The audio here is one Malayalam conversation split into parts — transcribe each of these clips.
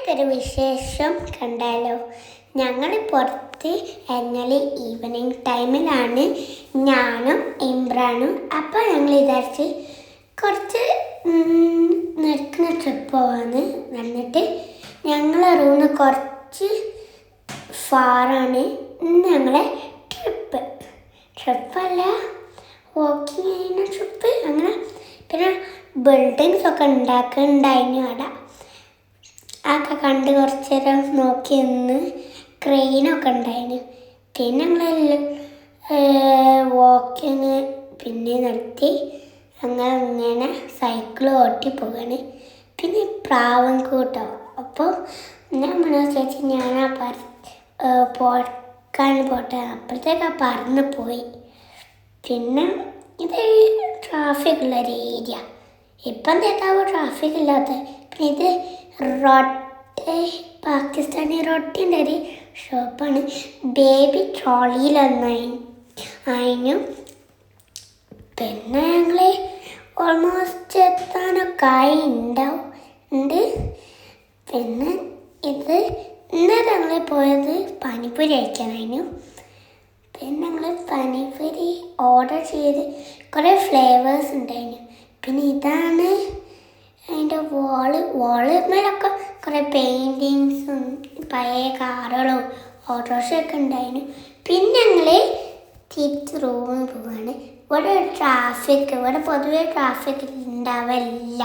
ഇന്നത്തെ ഒരു വിശേഷം കണ്ടാലോ. ഞങ്ങൾ പുറത്ത് ഞങ്ങൾ ഈവനിങ് ടൈമിലാണ് ഞാനും ഇമ്രാനും. അപ്പോൾ ഞങ്ങൾ വിചാരിച്ച് കുറച്ച് നടക്കുന്ന ട്രിപ്പ് പോവാന്ന്. എന്നിട്ട് ഞങ്ങളെ റൂമിൽ കുറച്ച് ഫാറാണ് ഞങ്ങളെ ട്രിപ്പല്ല വാക്കിങ് ചെയ്യുന്ന ട്രിപ്പ്. അങ്ങനെ പിന്നെ ബിൽഡിങ്സ് ഒക്കെ ഉണ്ടാക്കുന്നുണ്ടായിരുന്നു അവിടെ. അതൊക്കെ കണ്ട് കുറച്ച് നേരം നോക്കി നിന്ന് ക്രെയിനൊക്കെ ഉണ്ടായിരുന്നു. പിന്നെ ഞങ്ങളെല്ലാം വാക്കിങ് പിന്നെ നിർത്തി അങ്ങനെ സൈക്കിൾ ഓട്ടി പോവാണ്. പിന്നെ പ്രാവൻ കൂട്ടം. അപ്പോൾ ഞാൻ മനസ്സിലാക്കി ഞാൻ പോക്കാൻ പോട്ടെ. അപ്പോഴത്തേക്ക് പറന്ന് പോയി. പിന്നെ ഇത് ട്രാഫിക് ഉള്ളൊരു ഏരിയ. ഇപ്പം എന്താവോ ട്രാഫിക് ഇല്ലാത്ത. പിന്നെ ഇത് പാകിസ്ഥാനി റൊട്ടിൻ്റെ ഒരു ഷോപ്പാണ്. ബേബി ട്രോളിയിലൊന്നും. പിന്നെ ഞങ്ങൾ ഓൾമോസ്റ്റ് എത്താനൊക്കെ ആയി ഉണ്ട്. പിന്നെ ഇന്നലെ ഞങ്ങൾ പോയത് പാനിപ്പൂരി കഴിക്കാനായിരുന്നു. പിന്നെ ഞങ്ങൾ പാനിപ്പൂരി ഓർഡർ ചെയ്ത് കുറേ ഫ്ലേവേഴ്സ് ഉണ്ടായിരുന്നു. പിന്നെ ഇതാണ് അതിൻ്റെ മേലൊക്കെ കുറേ പെയിൻറ്റിങ്സും പഴയ കാറുകളും ഓട്ടോറിക്ഷയൊക്കെ ഉണ്ടായിരുന്നു. പിന്നെ ഞങ്ങൾ തിരിച്ച് റൂമിൽ പോവുകയാണ്. ഇവിടെ പൊതുവെ ട്രാഫിക് ഉണ്ടാവില്ല.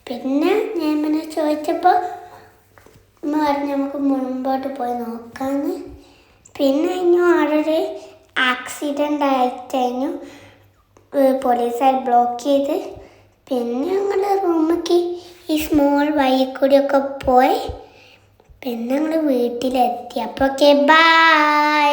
പിന്നെ ഞാൻ പിന്നെ ചോദിച്ചപ്പോൾ പറഞ്ഞു നമുക്ക് മുൻപോട്ട് പോയി നോക്കാമെന്ന്. പിന്നെ അവിടെ ആക്സിഡൻ്റ് ആയിട്ടതിനു പോലീസുകാർ ബ്ലോക്ക് ചെയ്ത്. പിന്നെ ഞങ്ങൾ റൂമിലേക്ക് ഈ സ്മോൾ വഴി കൂടിയൊക്കെ പോയി. പിന്നെ ഞങ്ങൾ വീട്ടിലെത്തി. അപ്പോൾ ഓക്കെ, ബൈ.